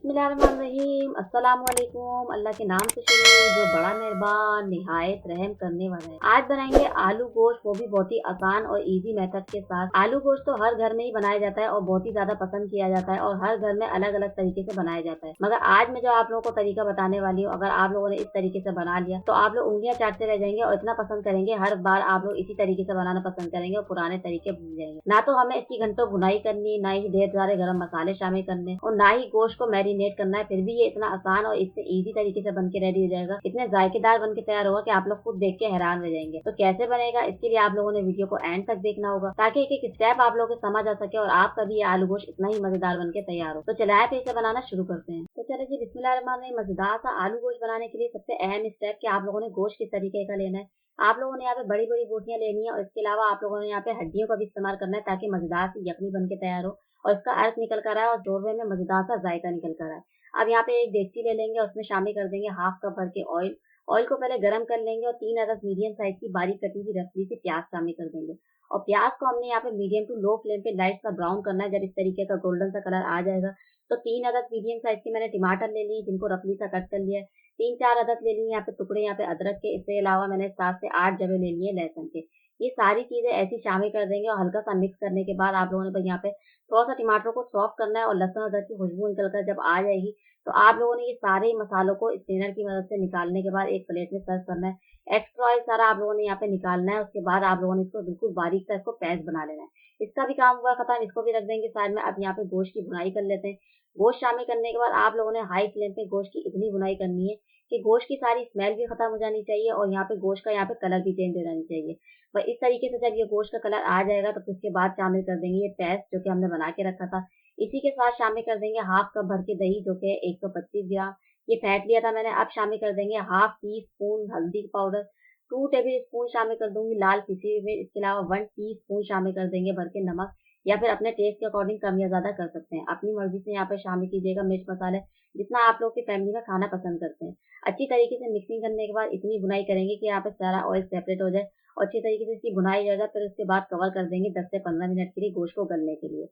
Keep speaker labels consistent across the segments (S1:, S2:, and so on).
S1: बिस्मिल्लाहिर्रहमानिर्रहीम। अस्सलाम वालेकुम। अल्लाह के नाम से शुरू जो बड़ा मेहरबान निहायत रहम करने वाला है। आज बनाएंगे आलू गोश्त, वो भी बहुत ही आसान और इजी मेथड के साथ। आलू गोश्त तो हर घर में ही बनाया जाता है और बहुत ही ज्यादा पसंद किया जाता है और हर घर में अलग अलग तरीके से बनाया जाता है। मगर आज मैं जो आप लोगों को तरीका बताने वाली हूँ, अगर आप लोगों ने इस तरीके से बना लिया तो आप लोग उंगलियां चाटते रह जाएंगे और इतना पसंद करेंगे। हर बार आप लोग इसी तरीके से बनाना पसंद करेंगे और पुराने तरीके भूल जाएंगे। ना तो हमें इसकी घंटों भुनाई करनी, ना ही ढेर सारे गरम मसाले शामिल करने और ना ही गोश्त को मैरिनेट करना है। फिर भी ये इतना आसान और इतने इजी तरीके से बन के रेडी हो जाएगा, इतने जायकेदार बन के तैयार होगा कि आप लोग खुद देख के हैरान रह जाएंगे। तो कैसे बनेगा, इसके लिए आप लोगों ने वीडियो को एंड तक देखना होगा ताकि एक एक स्टेप आप लोगों को समझ आ सके और आपका भी ये आलू गोश्त इतना ही मजेदार बन के तैयार हो। तो चलिए फिर इसे बनाना शुरू करते हैं। तो चलिए जी, बिस्मिल्लाहिर्रहमानिर्रहीम। मजेदार सा आलू गोश्त बनाने के लिए सबसे अहम स्टेप कि आप लोगों ने गोश्त किस तरीके का लेना है। आप लोगों ने यहाँ पे बड़ी बड़ी बोटियां लेनी है और इसके अलावा आप लोगों ने यहाँ पे हड्डियों का भी इस्तेमाल करना है ताकि मजेदार सी यखनी बन के तैयार हो और इसका अर्क निकल कर आए और शोरबे में मजेदार सा जायका निकल कर आए। अब यहाँ पे एक देगची ले लेंगे, उसमें शामिल कर देंगे हाफ कप भर के ऑयल। ऑयल को पहले गर्म कर लेंगे और 3 अदद मीडियम साइज की बारीक कटी हुई रफली से प्याज शामिल कर देंगे और प्याज को हमने यहाँ पे मीडियम टू लो फ्लेम पे लाइट सा ब्राउन करना है। जब इस तरीके का गोल्डन सा कलर आ जाएगा तो 3 अदद मीडियम साइज की मैंने टमाटर ले ली, जिनको रफली सा कट कर लिया है। 3-4 अदद ले लिए यहाँ पे टुकड़े यहाँ पे अदरक के। इसके अलावा मैंने 7 से 8 जवे ले लिए लहसुन के। ये सारी चीजें ऐसी शामिल कर देंगे और हल्का सा मिक्स करने के बाद आप लोगों ने यहाँ पे थोड़ा सा टमाटर को सॉफ्ट करना है और लहसुन अदरक की खुशबू निकल कर जब आ जाएगी तो आप लोगों ने ये सारे मसालों को स्ट्रेनर की मदद से निकालने के बाद एक प्लेट में सर्व करना है। एक्स्ट्रा ऑयल सारा आप लोगों ने यहाँ पे निकालना है। उसके बाद आप लोगों ने इसको बिल्कुल बारीक सा इसको पेस्ट बना लेना है। इसका भी काम हुआ खत्म, इसको भी रख देंगे साइड में। अब यहाँ पे गोश्त की भुनाई कर लेते हैं। गोश्त शामिल करने के बाद आप लोगों ने हाई फ्लेम पे गोश्त की इतनी भुनाई करनी है कि गोश्त की सारी स्मेल भी खत्म हो जानी चाहिए और यहाँ पे गोश्त का यहाँ पे कलर भी चेंज हो जानी चाहिए। और इस तरीके से जब ये गोश्त का कलर आ जाएगा तो उसके बाद शामिल कर देंगे ये पेस्ट जो कि हमने बना के रखा था। इसी के साथ शामिल कर देंगे हाफ कप भर के दही जो कि 125 ग्राम ये फैट लिया था मैंने। अब शामिल कर देंगे हाफ टी स्पून हल्दी पाउडर, 2 टेबल स्पून शामिल कर दूंगी लाल पिसी हुई मिर्च। इसके अलावा 1 टी स्पून शामिल कर देंगे भर के नमक, या फिर अपने टेस्ट के अकॉर्डिंग कम या ज्यादा कर सकते हैं। अपनी मर्जी से यहाँ पे शामिल कीजिएगा मिर्च मसाले जितना आप लोग की फैमिली में खाना पसंद करते हैं। अच्छी तरीके से मिक्सिंग करने के बाद इतनी बुनाई करेंगे कि यहाँ पे सारा ऑयल सेपरेट हो जाए और अच्छी तरीके से इसकी बुनाई हो जाए। फिर उसके बाद कवर कर देंगे 10 से 15 मिनट के लिए गोश्त को गलने के लिए।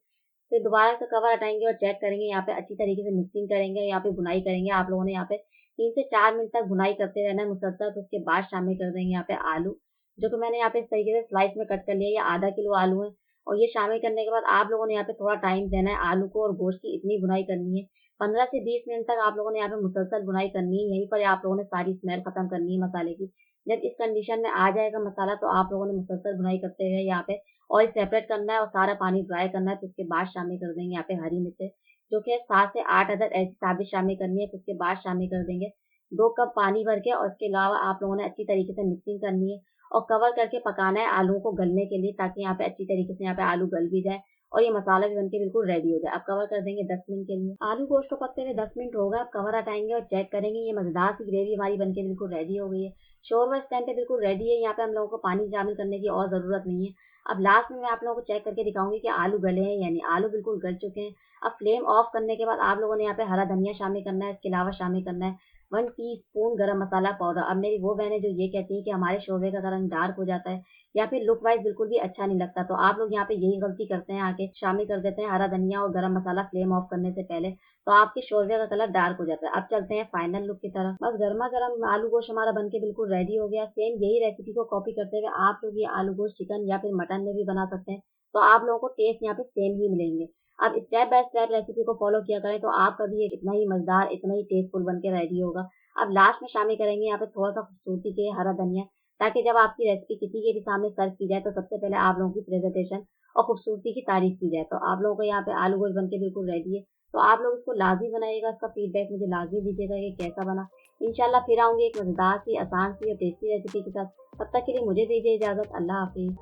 S1: फिर दोबारा से कवर हटाएंगे और चेक करेंगे, यहाँ पे अच्छी तरीके से मिक्सिंग करेंगे, यहाँ पे बुनाई करेंगे। आप लोगों ने यहाँ पे 3 से 4 मिनट तक बुनाई करते रहना है मुसलसल। तो उसके बाद शामिल कर देंगे यहाँ पे आलू जो कि मैंने यहाँ पे इस तरीके से स्लाइस में कट कर लिया। ये आधा किलो आलू है और ये शामिल करने के बाद आप लोगों ने यहाँ पे थोड़ा टाइम देना है आलू को और गोश्त की इतनी बुनाई करनी है। 15 से 20 मिनट तक आप लोगों ने यहाँ पे मुसलसल बुनाई करनी है। यहीं पर आप लोगों ने सारी स्मेल खत्म करनी है मसाले की। जब इस कंडीशन में आ जाएगा मसाला तो आप लोगों ने मुसलसल बुनाई करते हुए यहाँ पे ऑयल सेपरेट करना है और सारा पानी ड्राई करना है। तो उसके बाद शामिल कर देंगे यहाँ पे हरी मिर्च जो कि 7 से 8 अदद ऐसी साबित शामिल करनी है। तो उसके बाद शामिल कर देंगे 2 कप पानी भर के और इसके अलावा आप लोगों ने अच्छी तरीके से मिक्सिंग करनी है और कवर करके पकाना है आलू को गलने के लिए ताकि यहाँ पे अच्छी तरीके से यहाँ पे आलू गल भी जाए और ये मसाला भी बनके बिल्कुल रेडी हो जाए। अब कवर कर देंगे 10 मिनट के लिए। आलू गोश्त को पकते हुए 10 मिनट हो गए। अब कवर हटाएंगे और चेक करेंगे ये मजेदार सी ग्रेवी हमारी बनके बिल्कुल रेडी हो गई है। शोरबा इस टाइम पे बिल्कुल रेडी है। यहाँ पे हम लोगों को पानी शामिल करने की और जरूरत नहीं है। अब लास्ट में मैं आप लोगों को चेक करके दिखाऊंगी कि आलू गले हैं यानी आलू बिल्कुल गल चुके हैं। अब फ्लेम ऑफ करने के बाद आप लोगों ने यहाँ पे हरा धनिया शामिल करना है। इसके अलावा शामिल करना है 1 टीस्पून गरम मसाला पाउडर। अब मेरी वो बहनें जो ये कहती हैं कि हमारे शोरबे का रंग डार्क हो जाता है या फिर लुक वाइज बिल्कुल भी अच्छा नहीं लगता, तो आप लोग यहाँ पे यही गलती करते हैं, आके शामिल कर देते हैं हरा धनिया और गरम मसाला फ्लेम ऑफ करने से पहले, तो आपके शोरबे का कलर डार्क हो जाता है। अब चलते हैं फाइनल लुक की तरफ। बस गर्मा गर्म आलू गोश्त हमारा बनके बिल्कुल रेडी हो गया। सेम यही रेसिपी को कॉपी करते हुए आप लोग ये आलू गोश्त चिकन या फिर मटन में भी बना सकते हैं, तो आप लोगों को टेस्ट यहाँ पे सेम ही मिलेंगे। अब स्टेप बाय स्टेप रेसिपी को फॉलो किया करें तो आपका भी ये इतना ही मजेदार इतना ही टेस्टफुल बन के रेडी होगा। अब लास्ट में शामिल करेंगे यहाँ पे थोड़ा सा खूबसूरती के हरा धनिया ताकि जब आपकी रेसिपी किसी के भी सामने सर्व की जाए तो सबसे पहले आप लोगों की प्रेजेंटेशन और खूबसूरती की तारीफ की जाए। तो आप लोगों को यहाँ पे आलू गोश्त बनके बिल्कुल रेडी है, तो आप लोग इसको लाजमी बनाइएगा। इसका फीडबैक मुझे लाजमी दीजिएगा कि कैसा बना। इंशाल्लाह फिर आऊंगी एक मजेदार सी आसान सी और टेस्टी रेसिपी के साथ। तब तक के लिए मुझे दीजिए इजाजत। अल्लाह हाफिज।